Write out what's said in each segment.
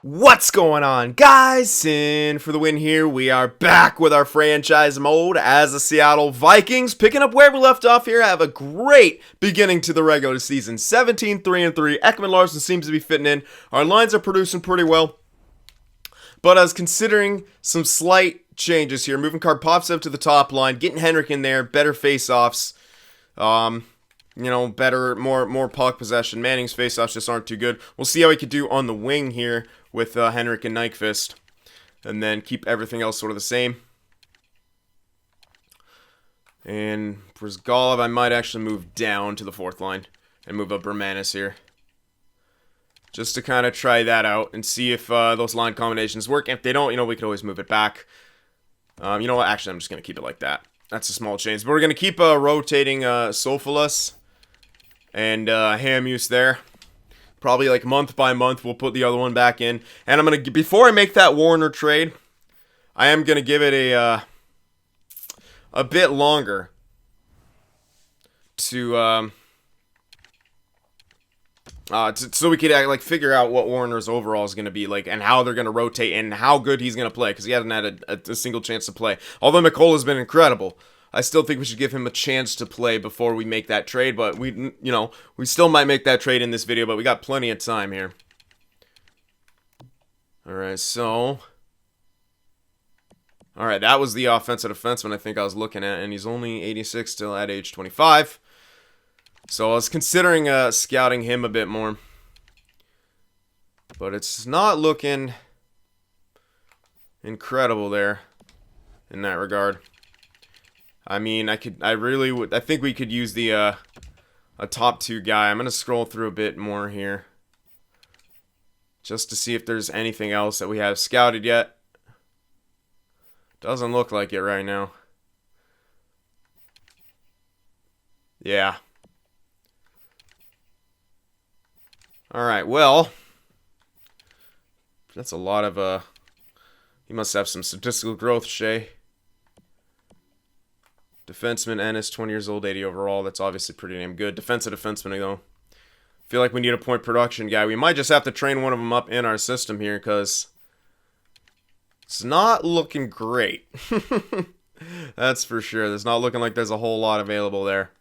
What's going on, guys? Sin for the win here. We are back with our franchise mode as the Seattle Vikings, picking up where we left off here. Have a great beginning to the regular season. 17-3-3. Ekman-Larsson seems to be fitting in. Our lines are producing pretty well. But I was considering some slight changes here. Moving Karpovtsev to the top line, getting Henrik in there, better face-offs. Better, more puck possession. Manning's face-offs just aren't too good. We'll see how he could do on the wing here with Henrik and Nyquist. And then keep everything else sort of the same. And for Zgalov, I might actually move down to the fourth line and move up Bermanis here. Just to kind of try that out and see if those line combinations work. If they don't, we could always move it back. You know what? Actually, I'm just going to keep it like that. That's a small change. But we're going to keep rotating Sophilus and Hamuse there. Probably like month by month, we'll put the other one back in. And I'm going to, before I make that Warner trade, I am going to give it a bit longer to so we could figure out what Warner's overall is going to be like and how they're going to rotate and how good he's going to play, because he hasn't had a single chance to play. Although Mikkola's been incredible, I still think we should give him a chance to play before we make that trade. But we still might make that trade in this video, but we got plenty of time here. All right, that was the offensive defenseman I think I was looking at, and he's only 86 still at age 25. So I was considering scouting him a bit more. But it's not looking incredible there in that regard. I mean, I think we could use the a top two guy. I'm going to scroll through a bit more here just to see if there's anything else that we have scouted yet. Doesn't look like it right now. Yeah. Alright, well, that's a lot of, you must have some statistical growth, Shea. Defenseman, Ennis, 20 years old, 80 overall. That's obviously pretty damn good. Defensive defenseman, though. Feel like we need a point production guy. We might just have to train one of them up in our system here, because it's not looking great. That's for sure. It's not looking like there's a whole lot available there.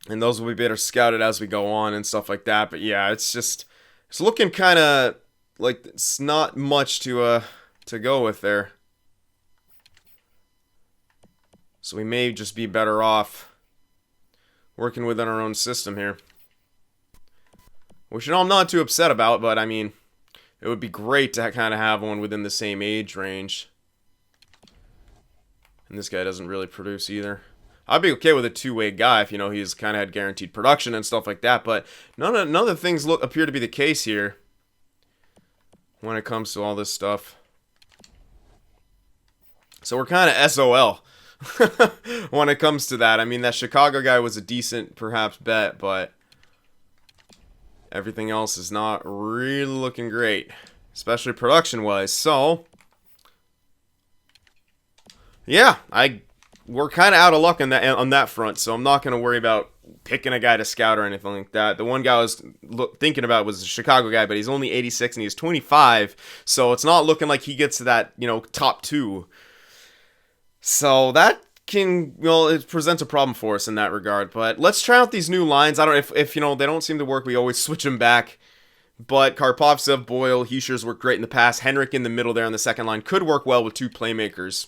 And those will be better scouted as we go on and stuff like that. But yeah, it's looking kind of like it's not much to go with there. So we may just be better off working within our own system here. Which, I'm not too upset about, but I mean, it would be great to kind of have one within the same age range. And this guy doesn't really produce either. I'd be okay with a two-way guy if, he's kind of had guaranteed production and stuff like that. But none of the things appear to be the case here when it comes to all this stuff. So we're kind of SOL when it comes to that. I mean, that Chicago guy was a decent, perhaps, bet, but everything else is not really looking great, especially production-wise. So, yeah, we're kind of out of luck on that front, so I'm not going to worry about picking a guy to scout or anything like that. The one guy I was thinking about was the Chicago guy, but he's only 86 and he's 25, so it's not looking like he gets to that, top two. So that it presents a problem for us in that regard. But let's try out these new lines. I don't know if they don't seem to work, we always switch them back. But Karpovtsev, Boyle, Heischer's worked great in the past. Henrik in the middle there on the second line could work well with two playmakers.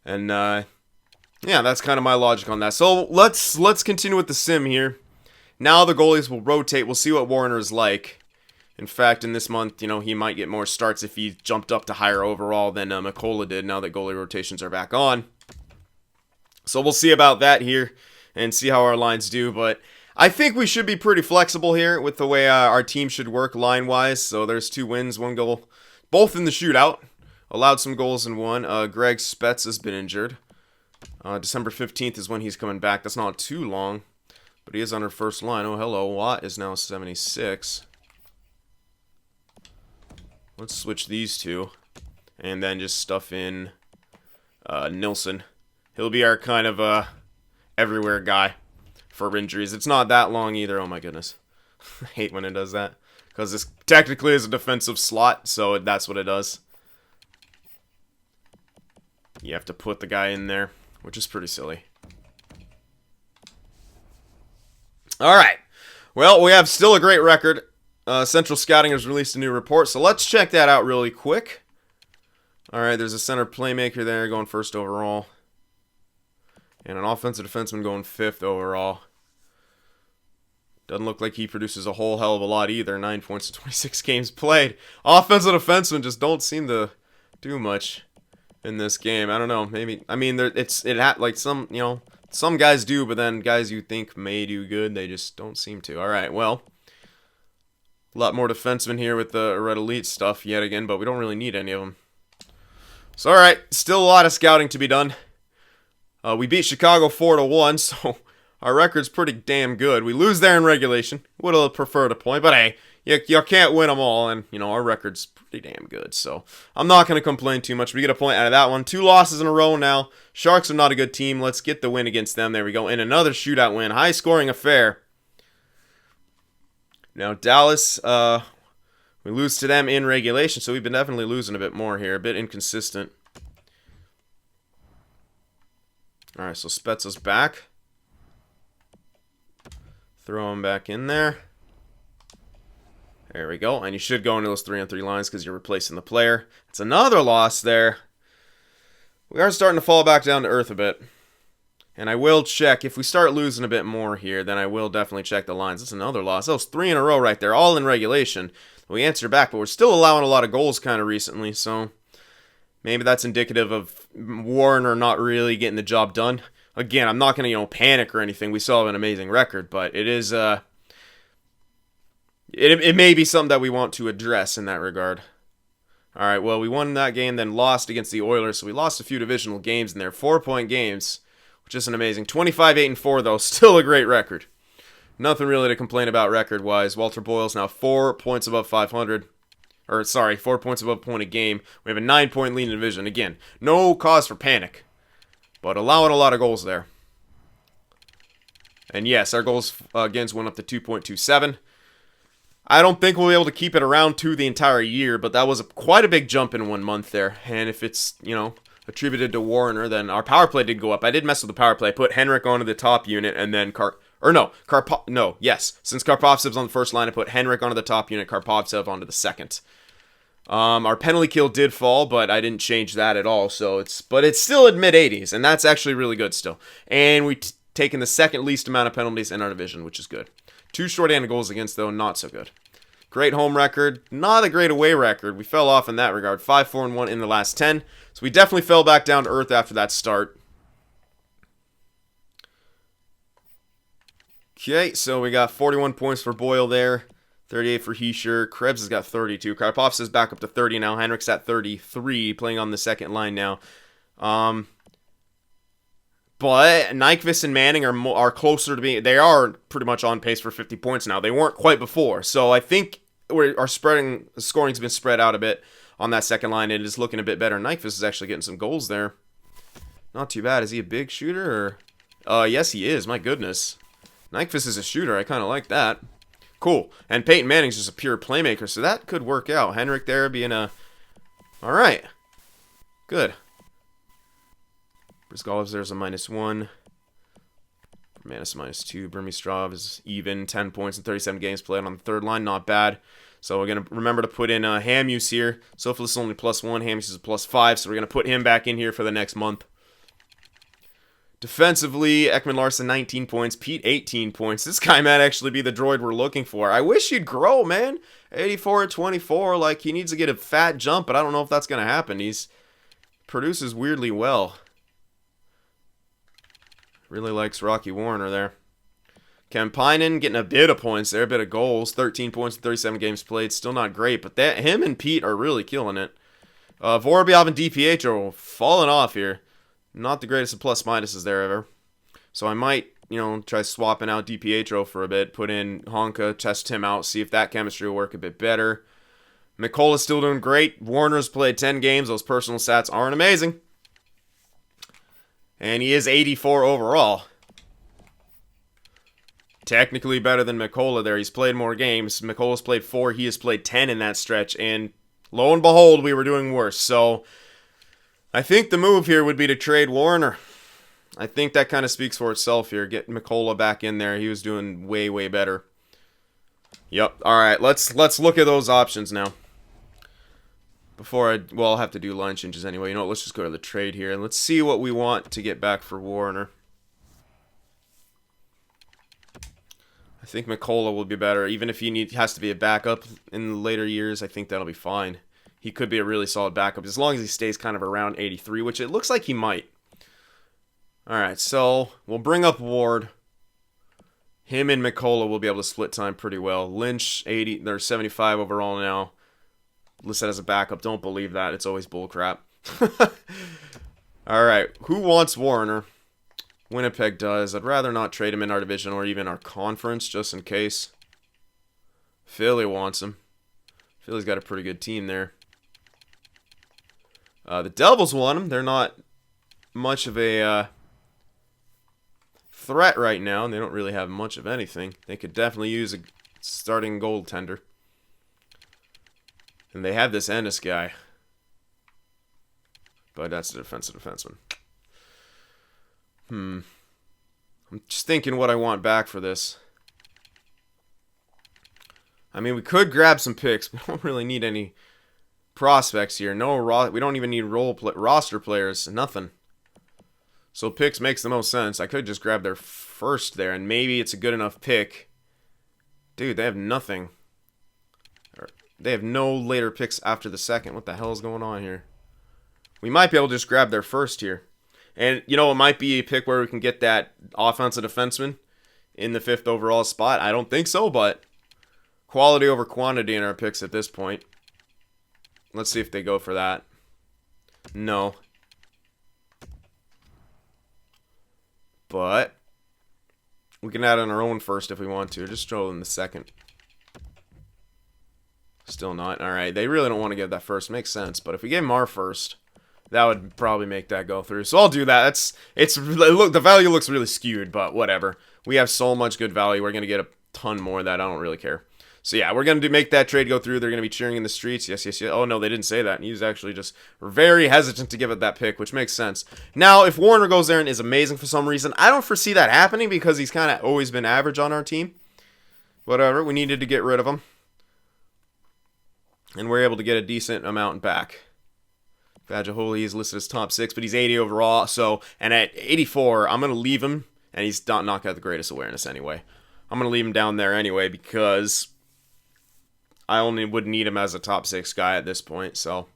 And yeah, that's kind of my logic on that. So let's continue with the sim here. Now the goalies will rotate. We'll see what Warner is like. In fact, in this month, he might get more starts if he jumped up to higher overall than Mikkola did now that goalie rotations are back on. So we'll see about that here and see how our lines do. But I think we should be pretty flexible here with the way our team should work line-wise. So there's 2 wins, 1 goal, both in the shootout. Allowed some goals in one. Greg Spets has been injured. December 15th is when he's coming back. That's not too long, but he is on our first line. Oh, hello. Watt is now 76. Let's switch these two and then just stuff in Nilsson. He'll be our kind of everywhere guy for injuries. It's not that long either. Oh my goodness. I hate when it does that. Because this technically is a defensive slot, so that's what it does. You have to put the guy in there, which is pretty silly. Alright. Well, we have still a great record. Central Scouting has released a new report, so let's check that out really quick. Alright, there's a center playmaker there going first overall. And an offensive defenseman going 5th overall. Doesn't look like he produces a whole hell of a lot either. 9 points in 26 games played. Offensive defensemen just don't seem to do much in this game. I don't know. Maybe, I mean, like some, you know, some guys do, but then guys you think may do good, they just don't seem to. All right, well, a lot more defensemen here with the Red Elite stuff yet again, but we don't really need any of them. So, all right, still a lot of scouting to be done. We beat Chicago 4-1, so our record's pretty damn good. We lose there in regulation. Would have preferred a point, but hey, you can't win them all, and, you know, our record's pretty damn good. So I'm not going to complain too much. We get a point out of that one. 2 losses in a row now. Sharks are not a good team. Let's get the win against them. There we go. And another shootout win. High-scoring affair. Now, Dallas, we lose to them in regulation, so we've been definitely losing a bit more here. A bit inconsistent. All right, so Spezza's back. Throw him back in there. There we go. And you should go into those 3-on-3 lines because you're replacing the player. It's another loss there. We are starting to fall back down to earth a bit. And I will check. If we start losing a bit more here, then I will definitely check the lines. That's another loss. That was 3 in a row right there, all in regulation. We answer back, but we're still allowing a lot of goals kind of recently, so maybe that's indicative of Warner not really getting the job done. Again, I'm not going to, you know, panic or anything. We still have an amazing record, but it is, it may be something that we want to address in that regard. All right, well, we won that game, then lost against the Oilers, so we lost a few divisional games in there. 4-point games, which isn't amazing. 25-8-4, though, still a great record. Nothing really to complain about record-wise. Walter Boyle's now 4 points above 500. Or, sorry, 4 points above point a game. We have a 9-point lead in division. Again, no cause for panic, but allowing a lot of goals there. And yes, our goals against went up to 2.27. I don't think we'll be able to keep it around 2 the entire year, but that was quite a big jump in 1 month there. And if it's, you know, attributed to Warner, then our power play did go up. I did mess with the power play. I put Henrik onto the top unit, and then since Karpovtsev's on the first line, I put Henrik onto the top unit, Karpovtsev onto the second. Our penalty kill did fall, but I didn't change that at all. But it's still at mid-80s, and that's actually really good still. And we've taken the second least amount of penalties in our division, which is good. 2 shorthanded goals against, though, not so good. Great home record, not a great away record. We fell off in that regard. 5-4-1 in the last 10. So we definitely fell back down to earth after that start. Okay, so we got 41 points for Boyle there. 38 for Heischer. Krebs has got 32. Karpov's is back up to 30 now. Henrik's at 33, playing on the second line now. But Nyquist and Manning are closer to being... They are pretty much on pace for 50 points now. They weren't quite before. So I think scoring's been spread out a bit on that second line. It is looking a bit better. Nyquist is actually getting some goals there. Not too bad. Is he a big shooter? Or? Yes, he is. My goodness. Nyquist is a shooter. I kind of like that. Cool. And Peyton Manning's just a pure playmaker, so that could work out. Henrik there being a... All right. Good. Brizgalov there's a -1. Manis -2. Burmistrov is even. 10 points in 37 games played on the third line. Not bad. So we're going to remember to put in Hamuse here. Sophilus is only +1. Hamuse is a +5, so we're going to put him back in here for the next month. Defensively, Ekman Larson 19 points, Pete 18 points. This guy might actually be the droid we're looking for. I wish he'd grow, man. 84 at 24, like he needs to get a fat jump, but I don't know if that's going to happen. He's produces weirdly well. Really likes Rocky Warner there. Kampainen getting a bit of points there, a bit of goals. 13 points in 37 games played. Still not great, but him and Pete are really killing it. Vorobyev and DiPietro falling off here. Not the greatest of plus-minuses there ever. So I might, you know, try swapping out DiPietro for a bit. Put in Honka, test him out, see if that chemistry will work a bit better. Mikkola's still doing great. Warner's played 10 games. Those personal stats aren't amazing. And he is 84 overall. technically better than Mikkola there. He's played more games. Mikkola's played 4. He has played 10 in that stretch. And lo and behold, we were doing worse. So I think the move here would be to trade Warner. I think that kind of speaks for itself here. Get Mikkola back in there. He was doing way, way better. Yep. All right, let's look at those options now. I'll have to do line changes anyway. You know what? Let's just go to the trade here, and let's see what we want to get back for Warner. I think Mikkola will be better. Even if he has to be a backup in the later years, I think that'll be fine. He could be a really solid backup as long as he stays kind of around 83, which it looks like he might. All right, so we'll bring up Ward. Him and Mikkola will be able to split time pretty well. Lynch, 80. They're 75 overall now. Listed as a backup. Don't believe that. It's always bullcrap. All right, who wants Warner? Winnipeg does. I'd rather not trade him in our division or even our conference, just in case. Philly wants him. Philly's got a pretty good team there. The Devils want him. They're not much of a threat right now, and they don't really have much of anything. They could definitely use a starting goaltender. And they have this Ennis guy. But that's the defensive defenseman. I'm just thinking what I want back for this. I mean, we could grab some picks. We don't really need any prospects here. We don't even need roster players. Nothing. So picks makes the most sense. I could just grab their first there, and maybe it's a good enough pick. Dude, they have nothing. They have no later picks after the second. What the hell is going on here? We might be able to just grab their first here. And, you know, it might be a pick where we can get that offensive defenseman in the 5th overall spot. I don't think so, but quality over quantity in our picks at this point. Let's see if they go for that. No. But we can add on our own first if we want to. Just throw in the second. Still not. All right. They really don't want to get that first. Makes sense. But if we gave them our first, that would probably make that go through. So I'll do that. Look, the value looks really skewed, but whatever. We have so much good value. We're going to get a ton more of that. I don't really care. So yeah, we're going to make that trade go through. They're going to be cheering in the streets. Yes, yes, yes. Oh, no, they didn't say that. He was actually just very hesitant to give it that pick, which makes sense. Now, if Warner goes there and is amazing for some reason, I don't foresee that happening because he's kind of always been average on our team. Whatever. We needed to get rid of him. And we're able to get a decent amount back. Vajaholi is listed as top 6, but he's 80 overall. So, and at 84, I'm going to leave him. And he's not got the greatest awareness anyway. I'm going to leave him down there anyway because I only would need him as a top 6 guy at this point. So,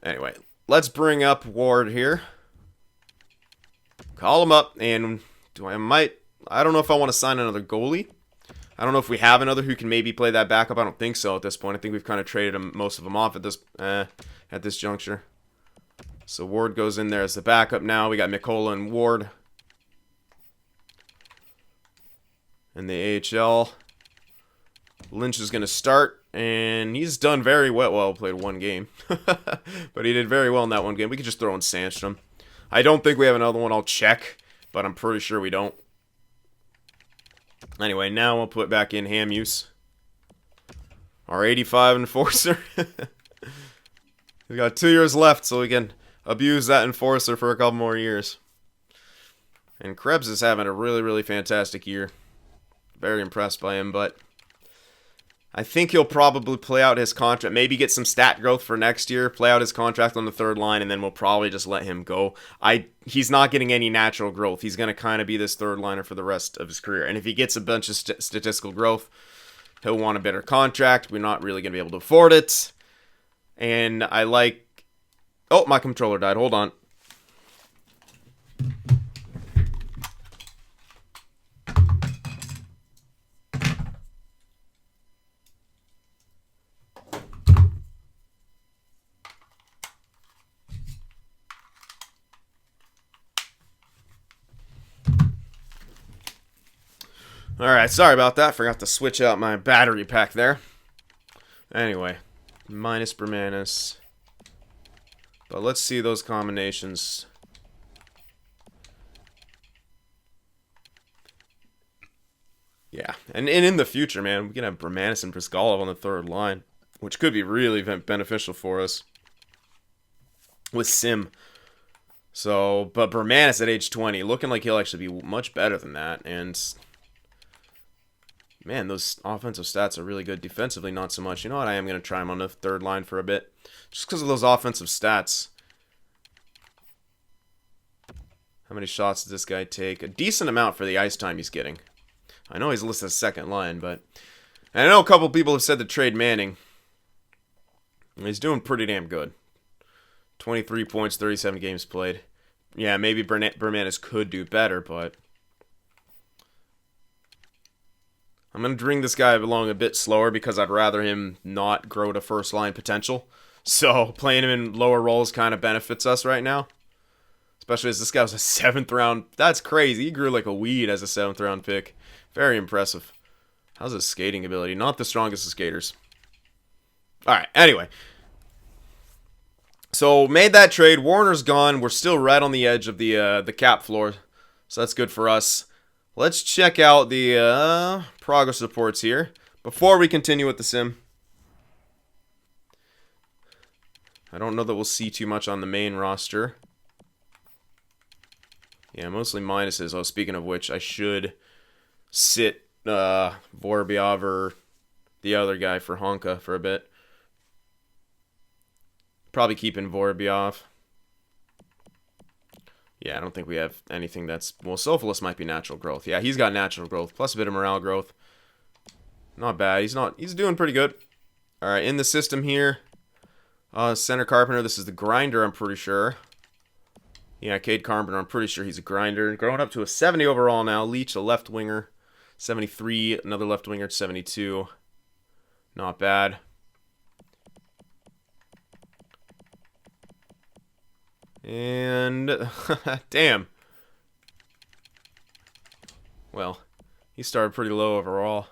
anyway, let's bring up Ward here. Call him up. And I don't know if I want to sign another goalie. I don't know if we have another who can maybe play that backup. I don't think so at this point. I think we've kind of traded most of them off at this juncture. So Ward goes in there as the backup now. We got Mikkola and Ward. In the AHL. Lynch is going to start, and he's done very well. Well, played one game. But he did very well in that one game. We could just throw in Sandstrom. I don't think we have another one. I'll check, but I'm pretty sure we don't. Anyway, now we'll put back in Hamuse. Our 85 enforcer. We got 2 years left, so we can abuse that enforcer for a couple more years. And Krebs is having a really, really fantastic year. Very impressed by him, but I think he'll probably play out his contract. Maybe get some stat growth for next year. Play out his contract on the 3rd line, and then we'll probably just let him go. He's not getting any natural growth. He's going to kind of be this 3rd liner for the rest of his career. And if he gets a bunch of statistical growth, he'll want a better contract. We're not really going to be able to afford it. And I like... Oh, my controller died. Hold on. Alright, sorry about that. Forgot to switch out my battery pack there. Anyway, minus Bermanis. But let's see those combinations. Yeah, and in the future, man, we can have Bremanis and Brizgalov on the third line, which could be really beneficial for us with Sim. So, but Bremanis at age 20, looking like he'll actually be much better than that. And, man, those offensive stats are really good. Defensively, not so much. You know what? I am going to try him on the third line for a bit. Just because of those offensive stats. How many shots does this guy take? A decent amount for the ice time he's getting. I know he's listed as second line, but... And I know a couple people have said to trade Manning. He's doing pretty damn good. 23 points, 37 games played. Yeah, maybe Bremanis could do better, but... I'm going to bring this guy along a bit slower because I'd rather him not grow to first line potential. So, playing him in lower roles kind of benefits us right now. Especially as this guy was a 7th round. That's crazy. He grew like a weed as a 7th round pick. Very impressive. How's his skating ability? Not the strongest of skaters. Alright, anyway. So, made that trade. Warner's gone. We're still right on the edge of the cap floor. So, that's good for us. Let's check out the progress reports here before we continue with the sim. I don't know that we'll see too much on the main roster. Yeah, mostly minuses. Oh, speaking of which, I should sit Vorobyev or the other guy for Honka for a bit. Probably keeping Vorobyev. Yeah, I don't think we have anything that's... Well, Sophilus might be natural growth. Yeah, he's got natural growth, plus a bit of morale growth. Not bad. He's doing pretty good. Alright, in the system here. Center Carpenter, this is the grinder, I'm pretty sure. Yeah, Cade Carpenter, I'm pretty sure he's a grinder. Growing up to a 70 overall now. Leach, a left winger. 73, another left winger, 72. Not bad. And, damn. Well, he started pretty low overall.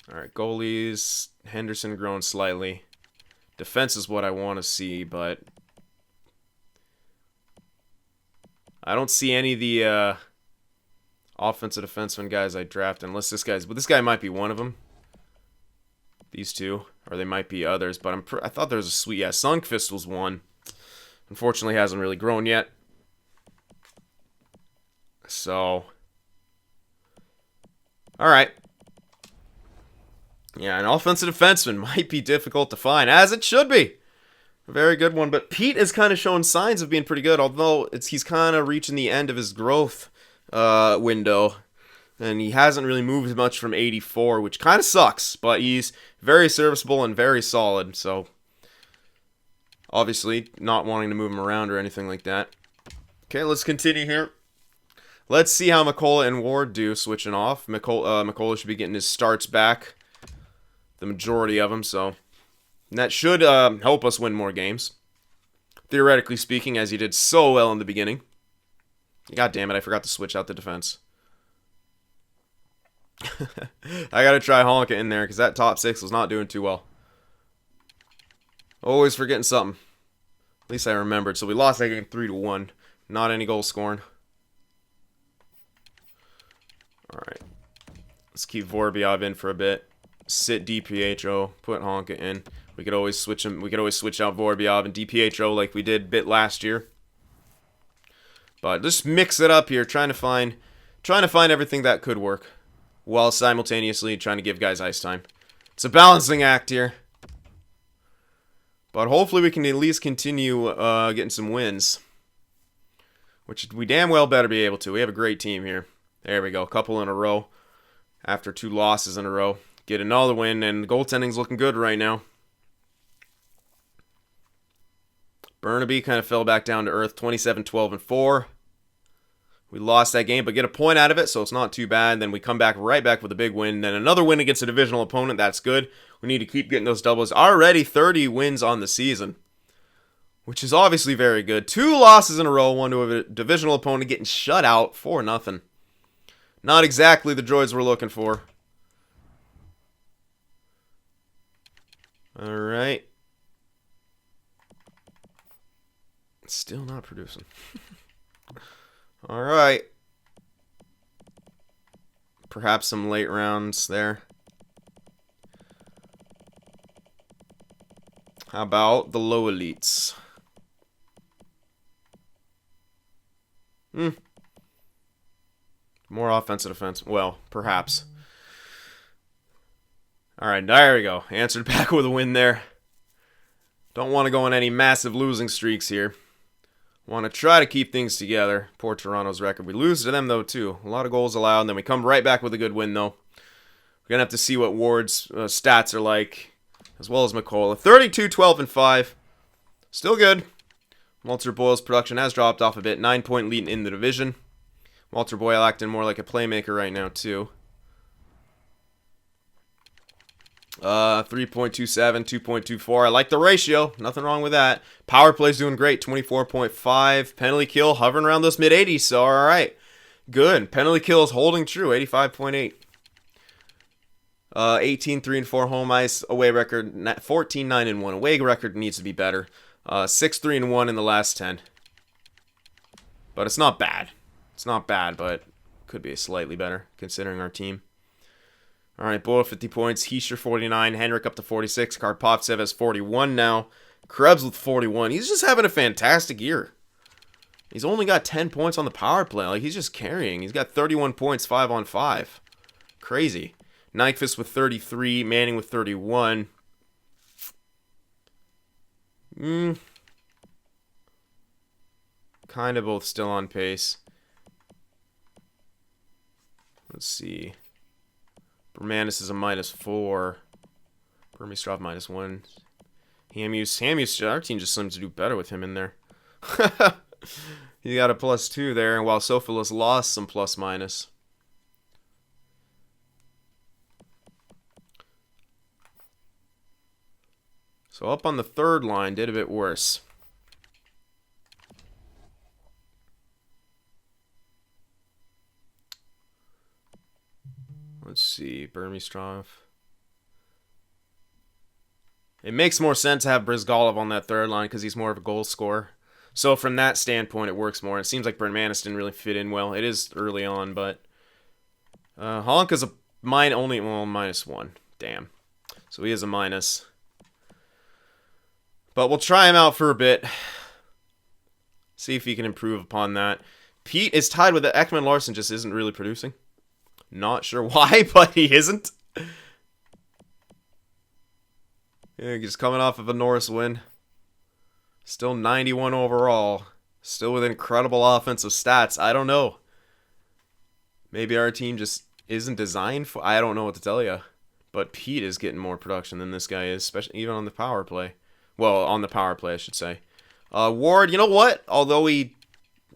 Alright, goalies. Henderson grown slightly. Defense is what I want to see, but... I don't see any of the offensive defenseman guys I draft, unless this guy's... But this guy might be one of them. These two. Or they might be others, but I thought there was a sweet... Yeah, Sundqvist was one. Unfortunately, hasn't really grown yet. So... Alright. Yeah, an offensive defenseman might be difficult to find, as it should be. A very good one, but Pete is kind of showing signs of being pretty good, although he's kind of reaching the end of his growth window. And he hasn't really moved much from 84, which kind of sucks, but he's very serviceable and very solid, so obviously not wanting to move him around or anything like that. Okay, let's continue here. Let's see how Mikkola and Ward do switching off. Mikkola should be getting his starts back, the majority of them, so that should help us win more games. Theoretically speaking, as he did so well in the beginning. God damn it, I forgot to switch out the defense. I gotta try Honka in there, because that top 6 was not doing too well. Always forgetting something. At least I remembered. So we lost that game 3-1. Not any goal scoring. Alright. Let's keep Vorobyev in for a bit. Sit DPHO. Put Honka in. We could always switch him. We could always switch out Vorobyev and DPHO like we did a bit last year. But just mix it up here, trying to find everything that could work, while simultaneously trying to give guys ice time. It's a balancing act here. But hopefully we can at least continue getting some wins. Which we damn well better be able to. We have a great team here. There we go. A couple in a row. After 2 losses in a row. Get another win, and the goaltending's looking good right now. Burnaby kind of fell back down to earth. 27-12-4. We lost that game, but get a point out of it, so it's not too bad. Then we come back right back with a big win. Then another win against a divisional opponent. That's good. We need to keep getting those doubles. Already 30 wins on the season, which is obviously very good. 2 losses in a row. One to a divisional opponent getting shut out 4-0. Not exactly the droids we're looking for. All right. Still not producing. All right. Perhaps some late rounds there. How about the low elites? More offensive defense. Well, perhaps. Alright, there we go. Answered back with a win there. Don't want to go on any massive losing streaks here. Want to try to keep things together. Poor Toronto's record. We lose to them, though, too. A lot of goals allowed, and then we come right back with a good win, though. We're going to have to see what Ward's stats are like, as well as Mikkola. 32, 12, and 5. Still good. Walter Boyle's production has dropped off a bit. 9-point lead in the division. Walter Boyle acting more like a playmaker right now, too. 3.27, 2.24. I like the ratio. Nothing wrong with that. Power play's doing great. 24.5. Penalty kill hovering around those mid-80s. So, all right. Good. Penalty kill is holding true. 85.8. 18, 3, and 4 home ice. Away record. 14, 9, and 1. Away record needs to be better. 6, 3, and 1 in the last 10. But it's not bad. It's not bad, but could be slightly better considering our team. All right, Boyle 50 points, Heischer 49, Henrik up to 46, Karpovtsev has 41 now, Krebs with 41. He's just having a fantastic year. He's only got 10 points on the power play. Like, he's just carrying. He's got 31 points, 5 on 5. Crazy. Nyquist with 33, Manning with 31. Kind of both still on pace. Let's see. Bermanis is a -4. Burmistrov -1. Hamuse, our team just seems to do better with him in there. He got a +2 there, while Sophilus lost some ±. So up on the third line, did a bit worse. Let's see, Burmistrov. It makes more sense to have Brizgalov on that third line because he's more of a goal scorer. So from that standpoint, it works more. It seems like Bermanis didn't really fit in well. It is early on, but Holanka's a -1. Damn. So he is a minus. But we'll try him out for a bit. See if he can improve upon that. Pete is tied with it. Ekman Larson just isn't really producing. Not sure why, but he isn't. Yeah, just coming off of a Norris win. Still 91 overall. Still with incredible offensive stats. I don't know. Maybe our team just isn't designed for... I don't know what to tell you. But Pete is getting more production than this guy is, especially even on the power play. Well, on the power play, I should say. Ward, you know what? Although he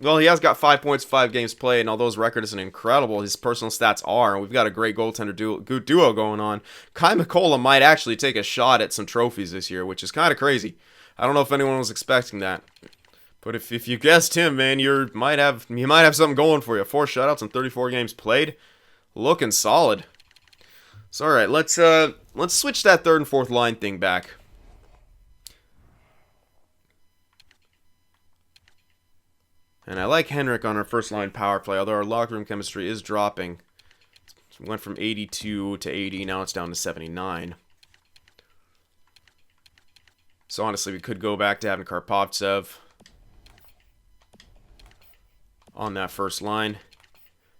has got 5 points, 5 games played, and although his record isn't incredible, his personal stats are, and we've got a great goaltender duo going on. Kai Mikkola might actually take a shot at some trophies this year, which is kind of crazy. I don't know if anyone was expecting that. But if you guessed him, man, you might have something going for you. 4 shutouts and 34 games played. Looking solid. So all right, let's switch that third and fourth line thing back. And I like Henrik on our first line power play, although our locker room chemistry is dropping. So we went from 82 to 80, now it's down to 79. So honestly, we could go back to having Karpovtsev on that first line.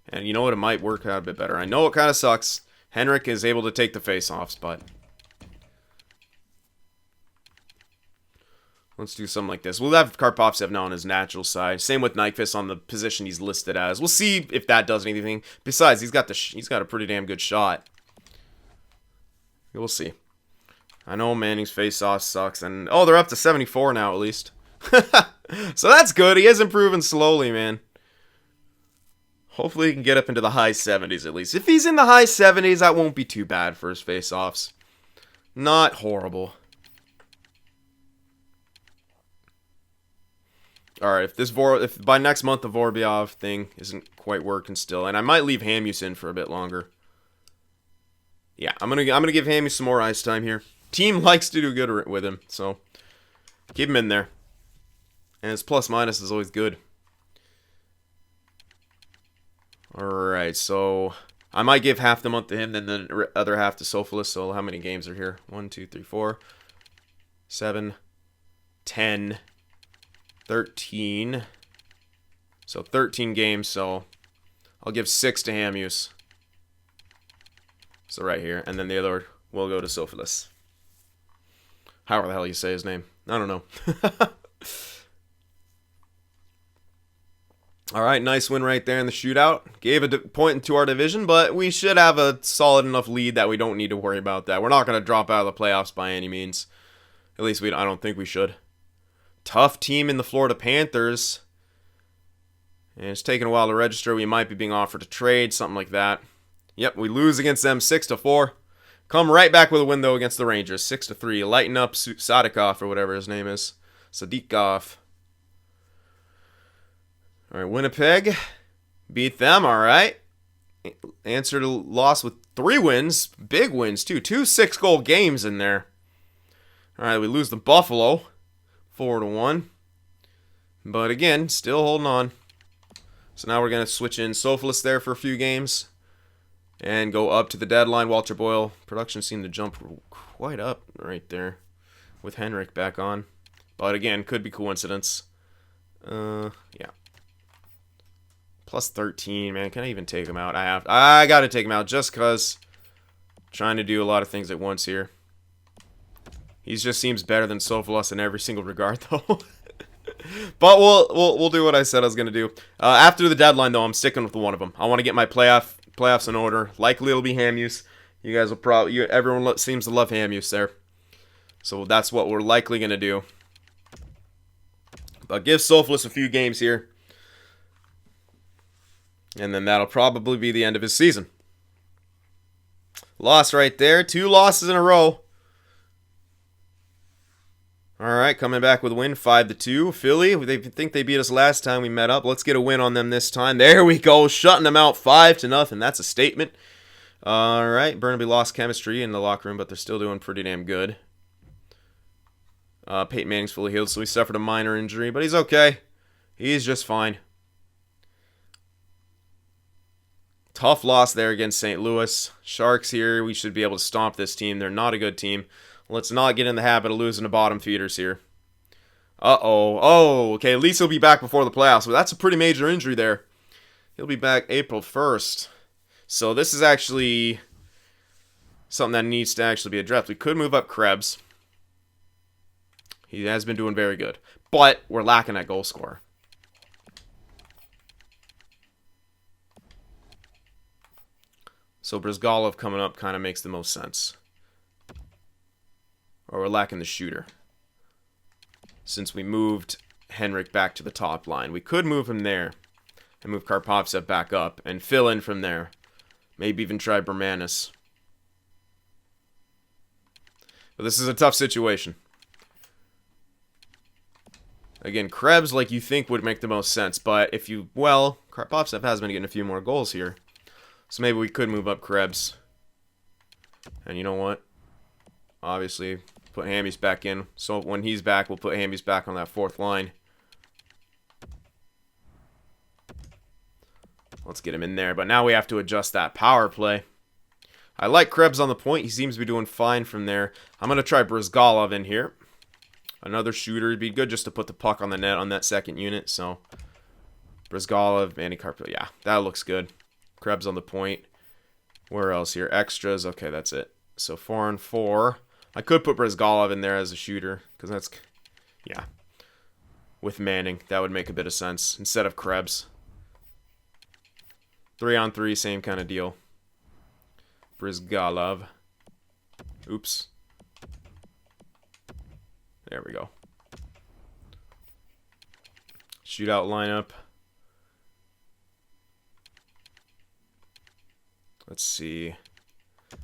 And you know what? It might work out a bit better. I know it kind of sucks. Henrik is able to take the face-offs, but... let's do something like this. We'll have Karpovtsev now on his natural side. Same with Nyquist on the position he's listed as. We'll see if that does anything. Besides, he's got a pretty damn good shot. We'll see. I know Manning's face-off sucks, and they're up to 74 now at least. So that's good. He is improving slowly, man. Hopefully he can get up into the high 70s at least. If he's in the high 70s, that won't be too bad for his face-offs. Not horrible. Alright, if by next month the Vorobyev thing isn't quite working still, and I might leave Hamuse in for a bit longer. Yeah, I'm gonna give Hamuse some more ice time here. Team likes to do good with him, so keep him in there. And his plus-minus is always good. Alright, so I might give half the month to him, then the other half to Sophilus. So how many games are here? 1, 2, 3, 4, 7, 10, 13. So 13 games, so I'll give 6 to Hamus. So right here, and then the other will go to Sophilus. However the hell you say his name. I don't know. All right, nice win right there in the shootout. Gave a point to our division, but we should have a solid enough lead that we don't need to worry about that. We're not going to drop out of the playoffs by any means. At least I don't think we should. Tough team in the Florida Panthers. And it's taking a while to register. We might be being offered a trade, something like that. Yep, we lose against them 6-4. Come right back with a win, though, against the Rangers, 6-3. Lighten up Sadikov, or whatever his name is. Sadikov. All right, Winnipeg. Beat them, all right. Answered a loss with 3 wins. Big wins, too. 2 6-goal games in there. All right, we lose to Buffalo, 4-1. But again, still holding on. So now we're going to switch in Sophilus there for a few games. And go up to the deadline. Walter Boyle. Production seemed to jump quite up right there. With Henrik back on. But again, could be coincidence. Yeah. Plus 13, man. Can I even take him out? I got to take him out just because I'm trying to do a lot of things at once here. He just seems better than Sophilus in every single regard, though. But we'll do what I said I was going to do. After the deadline, though, I'm sticking with one of them. I want to get my playoffs in order. Likely it'll be Hamus. You guys will probably... everyone seems to love Hamus there. So that's what we're likely going to do. But give Sophilus a few games here. And then that'll probably be the end of his season. Loss right there. 2 losses in a row. All right, coming back with a win, 5-2. Philly, they think they beat us last time we met up. Let's get a win on them this time. There we go, shutting them out 5-0. That's a statement. All right, Burnaby lost chemistry in the locker room, but they're still doing pretty damn good. Peyton Manning's fully healed, so he suffered a minor injury, but he's okay. He's just fine. Tough loss there against St. Louis. Sharks here, we should be able to stomp this team. They're not a good team. Let's not get in the habit of losing to bottom feeders here. Uh-oh. Oh, okay, at least he'll be back before the playoffs. Well, that's a pretty major injury there. He'll be back April 1st. So this is actually something that needs to actually be addressed. We could move up Krebs. He has been doing very good. But we're lacking that goal scorer. So Brizgalov coming up kind of makes the most sense. Or we're lacking the shooter. Since we moved Henrik back to the top line. We could move him there. And move Karpovtsev back up. And fill in from there. Maybe even try Bermanis. But this is a tough situation. Again, Krebs, like you think, would make the most sense. But if you... well, Karpovtsev has been getting a few more goals here. So maybe we could move up Krebs. And you know what? Obviously, put Hamus back in. So when he's back, we'll put Hamus back on that 4th line. Let's get him in there. But now we have to adjust that power play. I like Krebs on the point. He seems to be doing fine from there. I'm going to try Brizgalov in here. Another shooter. It'd be good just to put the puck on the net on that second unit. So, Brizgalov, Andy Carpenter. Yeah, that looks good. Krebs on the point. Where else here? Extras. Okay, that's it. So 4-on-4. I could put Brizgalov in there as a shooter. Because that's... yeah. With Manning. That would make a bit of sense. Instead of Krebs. 3-on-3. Same kind of deal. Brizgalov. Oops. There we go. Shootout lineup. Let's see.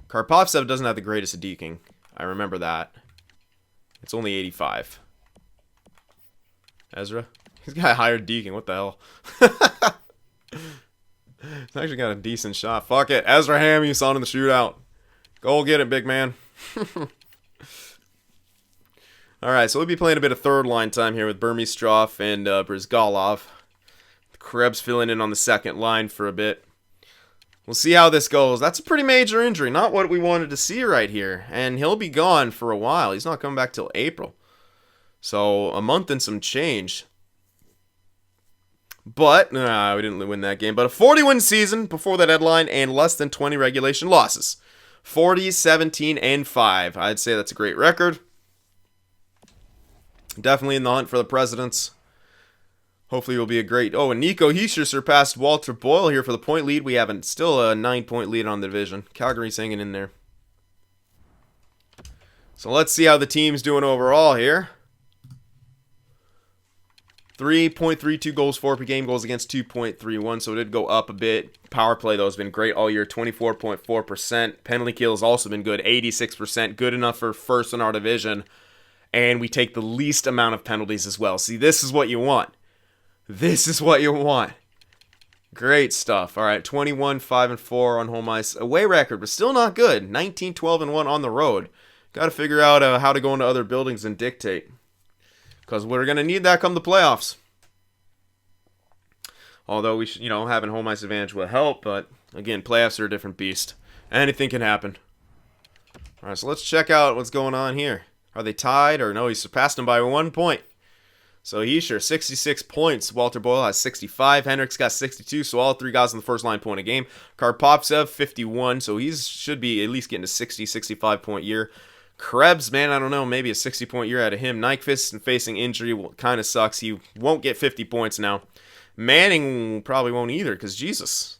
Karpovtsev doesn't have the greatest of deking. I remember that. It's only 85. Ezra? He's got higher deking. What the hell? He's actually got a decent shot. Fuck it. Ezra Hamus on in the shootout. Go get it, big man. Alright, so we'll be playing a bit of third line time here with Burmistrov and Brizgalov. Krebs filling in on the second line for a bit. We'll see how this goes. That's a pretty major injury. Not what we wanted to see right here. And he'll be gone for a while. He's not coming back till April. So a month and some change. But, we didn't win that game. But a 40-win season before the deadline and less than 20 regulation losses. 40, 17, and 5. I'd say that's a great record. Definitely in the hunt for the Presidents. Hopefully it will be a great... Oh, and Nico Hischier surpassed Walter Boyle here for the point lead. We have still a 9-point lead on the division. Calgary's hanging in there. So let's see how the team's doing overall here. 3.32 goals for per game, goals against 2.31, so it did go up a bit. Power play, though, has been great all year, 24.4%. Penalty kill has also been good, 86%, good enough for first in our division. And we take the least amount of penalties as well. See, this is what you want. This is what you want. Great stuff. All right, 21, 5, and 4 on home ice. Away record, but still not good. 19, 12, and 1 on the road. Got to figure out how to go into other buildings and dictate. Because we're going to need that come the playoffs. Although we should, having home ice advantage will help. But, again, playoffs are a different beast. Anything can happen. All right, so let's check out what's going on here. Are they tied? Or no, he surpassed them by 1 point. So Hischier, 66 points. Walter Boyle has 65. Hendricks got 62. So all three guys on the first line point a game. Karpovtsev, 51. So he should be at least getting a 60, 65 point year. Krebs, man, I don't know, maybe a 60-point year out of him. Nyquist facing injury kind of sucks. He won't get 50 points now. Manning probably won't either, because Jesus.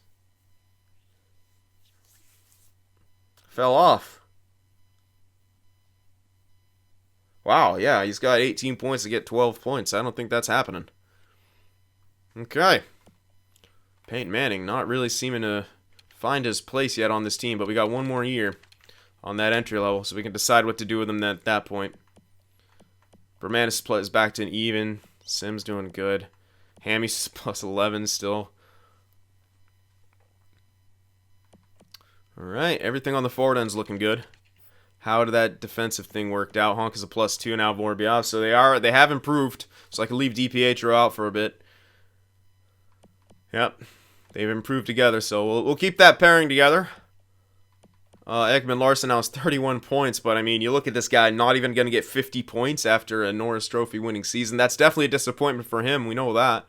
Fell off. Wow, yeah, he's got 18 points to get 12 points. I don't think that's happening. Okay. Peyton Manning not really seeming to find his place yet on this team, but we got one more year on that entry level, so we can decide what to do with him at that point. Bermanis is back to an even. Sim's doing good. Hammy's plus 11 still. Alright, everything on the forward end's looking good. How did that defensive thing work out? Honk is a plus 2 now, Vorobyev. So they have improved. So I can leave DiPietro out for a bit. Yep. They've improved together, so we'll keep that pairing together. Ekman Larson now has 31 points, but I mean, you look at this guy, not even going to get 50 points after a Norris Trophy winning season. That's definitely a disappointment for him. We know that.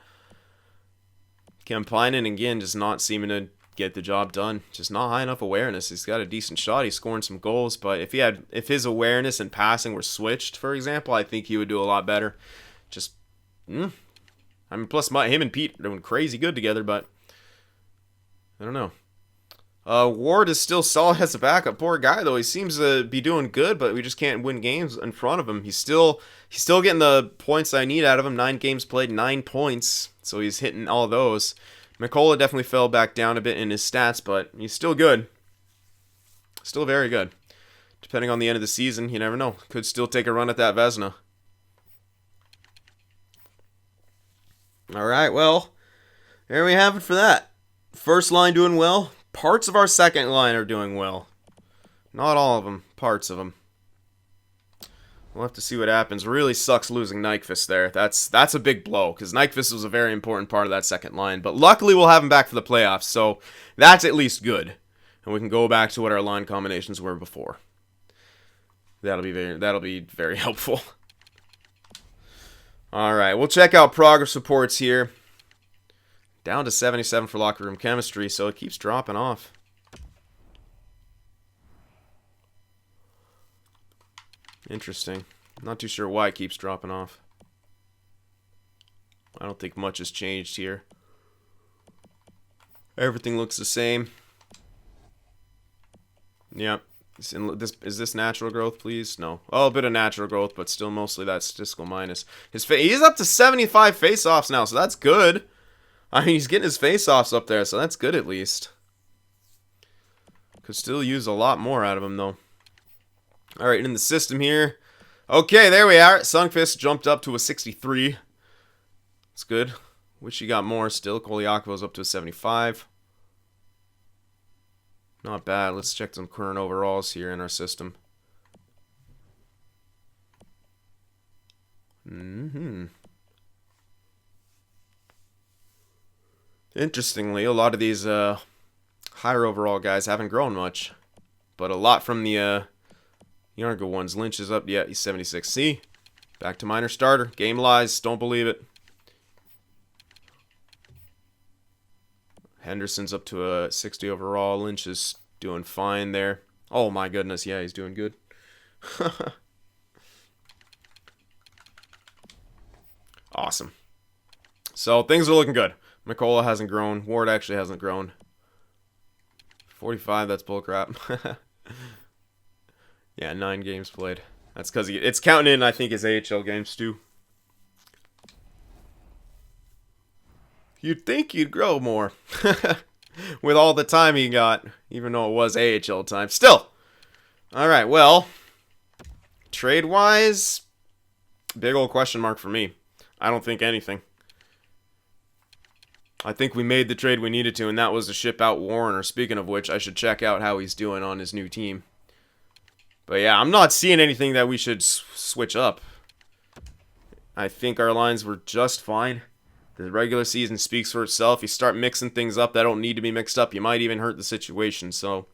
Kemppainen, again, just not seeming to get the job done. Just not high enough awareness. He's got a decent shot. He's scoring some goals, but if his awareness and passing were switched, for example, I think he would do a lot better. Just, I mean, plus him and Pete are doing crazy good together, but I don't know. Ward is still solid as a backup. Poor guy, though. He seems to be doing good, but we just can't win games in front of him. He's still getting the points I need out of him. 9 games played, 9 points. So he's hitting all those. Mikkola definitely fell back down a bit in his stats, but he's still good. Still very good. Depending on the end of the season, you never know. Could still take a run at that VEZINA. All right, well, there we have it for that. First line doing well. Parts of our second line are doing well. Not all of them. Parts of them. We'll have to see what happens. Really sucks losing Nyquist there. That's a big blow, because Nyquist was a very important part of that second line. But luckily we'll have him back for the playoffs, so that's at least good. And we can go back to what our line combinations were before. That'll be very helpful. Alright, we'll check out progress reports here. Down to 77 for locker room chemistry, so it keeps dropping off. Interesting. Not too sure why it keeps dropping off. I don't think much has changed here. Everything looks the same. Yep. Is this natural growth, please? No. Oh, a bit of natural growth, but still mostly that statistical minus. He's up to 75 face-offs now, so that's good. I mean, he's getting his face-offs up there, so that's good at least. Could still use a lot more out of him, though. Alright, in the system here. Okay, there we are. Sundqvist jumped up to a 63. That's good. Wish he got more still. Koliakovo's up to a 75. Not bad. Let's check some current overalls here in our system. Interestingly, a lot of these higher overall guys haven't grown much. But a lot from the younger ones. Lynch is up. Yeah, he's 76. See? Back to minor starter. Game lies. Don't believe it. Henderson's up to a 60 overall. Lynch is doing fine there. Oh my goodness. Yeah, he's doing good. Awesome. So things are looking good. Mikkola hasn't grown. Ward actually hasn't grown. 45, that's bullcrap. Yeah, 9 games played. That's because it's counting in, I think, his AHL games too. You'd think he'd grow more. With all the time he got, even though it was AHL time. Still! Alright, well, trade-wise, big old question mark for me. I don't think anything. I think we made the trade we needed to, and that was to ship out Warner. Speaking of which, I should check out how he's doing on his new team. But yeah, I'm not seeing anything that we should switch up. I think our lines were just fine. The regular season speaks for itself. You start mixing things up that don't need to be mixed up, you might even hurt the situation. So,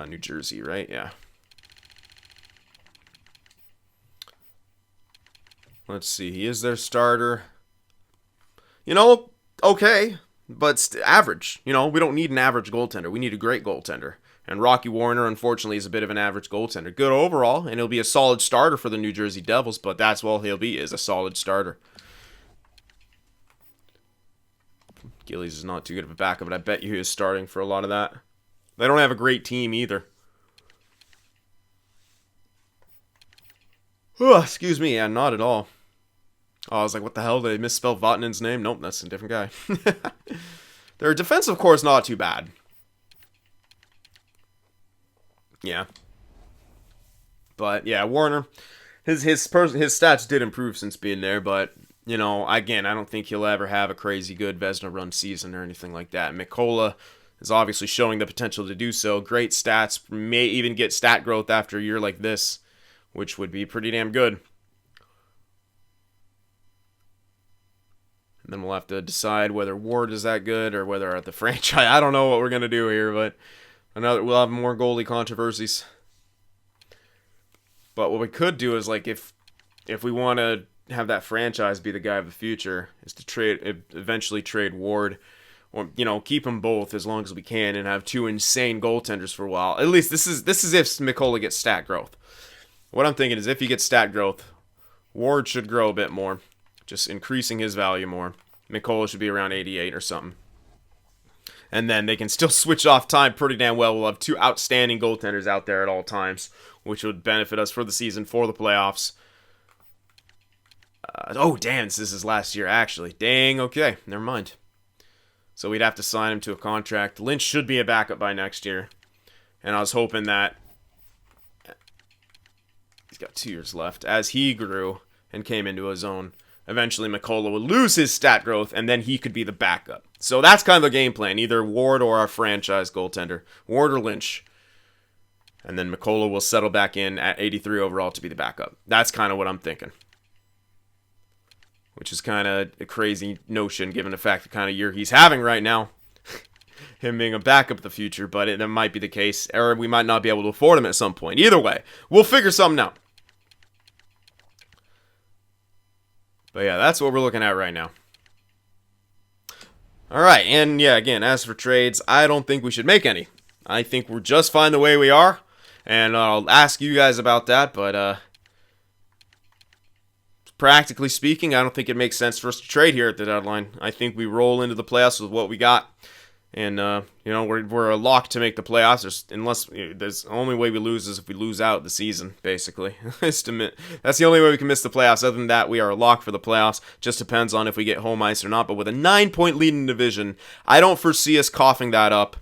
New Jersey, right? Yeah. Let's see. He is their starter. You know, okay, but average. You know, we don't need an average goaltender. We need a great goaltender. And Rocky Warner, unfortunately, is a bit of an average goaltender. Good overall, and he'll be a solid starter for the New Jersey Devils, but that's all he'll be, is a solid starter. Gillies is not too good of a backup, but I bet you he is starting for a lot of that. They don't have a great team either. Oh, excuse me, yeah, not at all. Oh, I was like, what the hell? Did they misspell Vatanen's name? Nope, that's a different guy. Their defensive core is not too bad. Yeah. But, yeah, Warner, his stats did improve since being there, but, you know, again, I don't think he'll ever have a crazy good VEZINA run season or anything like that. Mikkola is obviously showing the potential to do so. Great stats, may even get stat growth after a year like this, which would be pretty damn good. And then we'll have to decide whether Ward is that good or whether at the franchise. I don't know what we're going to do here, but we'll have more goalie controversies. But what we could do is, like, if we want to have that franchise be the guy of the future, is to eventually trade Ward, or, you know, keep them both as long as we can and have 2 insane goaltenders for a while. At least this is if Mikkola gets stat growth. What I'm thinking is if he gets stat growth, Ward should grow a bit more, just increasing his value more. Mikkola should be around 88 or something. And then they can still switch off time pretty damn well. We'll have 2 outstanding goaltenders out there at all times, which would benefit us for the season, for the playoffs. Oh, damn, this is his last year, actually. Dang, okay, never mind. So we'd have to sign him to a contract. Lynch should be a backup by next year. And I was hoping that he's got 2 years left. As he grew and came into his own, eventually Mikkola would lose his stat growth, and then he could be the backup. So that's kind of the game plan. Either Ward or our franchise goaltender. Ward or Lynch. And then Mikkola will settle back in at 83 overall to be the backup. That's kind of what I'm thinking. Which is kind of a crazy notion given the fact the kind of year he's having right now. Him being a backup in the future, but that might be the case. Or we might not be able to afford him at some point. Either way, we'll figure something out. But yeah, that's what we're looking at right now. Alright, and yeah, again, as for trades, I don't think we should make any. I think we're just fine the way we are. And I'll ask you guys about that, but practically speaking, I don't think it makes sense for us to trade here at the deadline. I think we roll into the playoffs with what we got. And, you know, we're a lock to make the playoffs. There's the only way we lose is if we lose out the season, basically. That's the only way we can miss the playoffs. Other than that, we are a lock for the playoffs. Just depends on if we get home ice or not. But with a 9-point lead in the division, I don't foresee us coughing that up.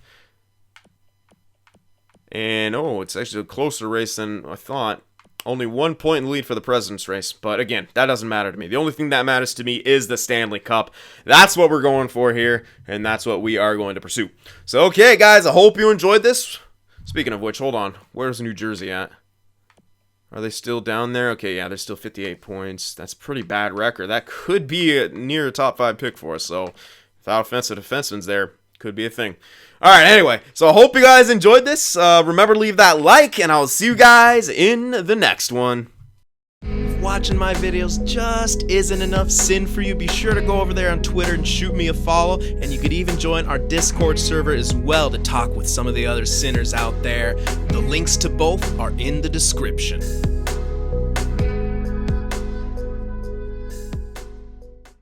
And, oh, it's actually a closer race than I thought. Only 1 point in the lead for the President's race. But again, that doesn't matter to me. The only thing that matters to me is the Stanley Cup. That's what we're going for here. And that's what we are going to pursue. So, okay, guys. I hope you enjoyed this. Speaking of which, hold on. Where's New Jersey at? Are they still down there? Okay, yeah, they're still 58 points. That's a pretty bad record. That could be near a top 5 pick for us. So, without offensive defensemen's there, Could be a thing. All right, anyway, so I hope you guys enjoyed this. Remember to leave that like, and I'll see you guys in the next one. If watching my videos just isn't enough sin for you, be sure to go over there on Twitter and shoot me a follow, and you could even join our Discord server as well to talk with some of the other sinners out there. The links to both are in the description.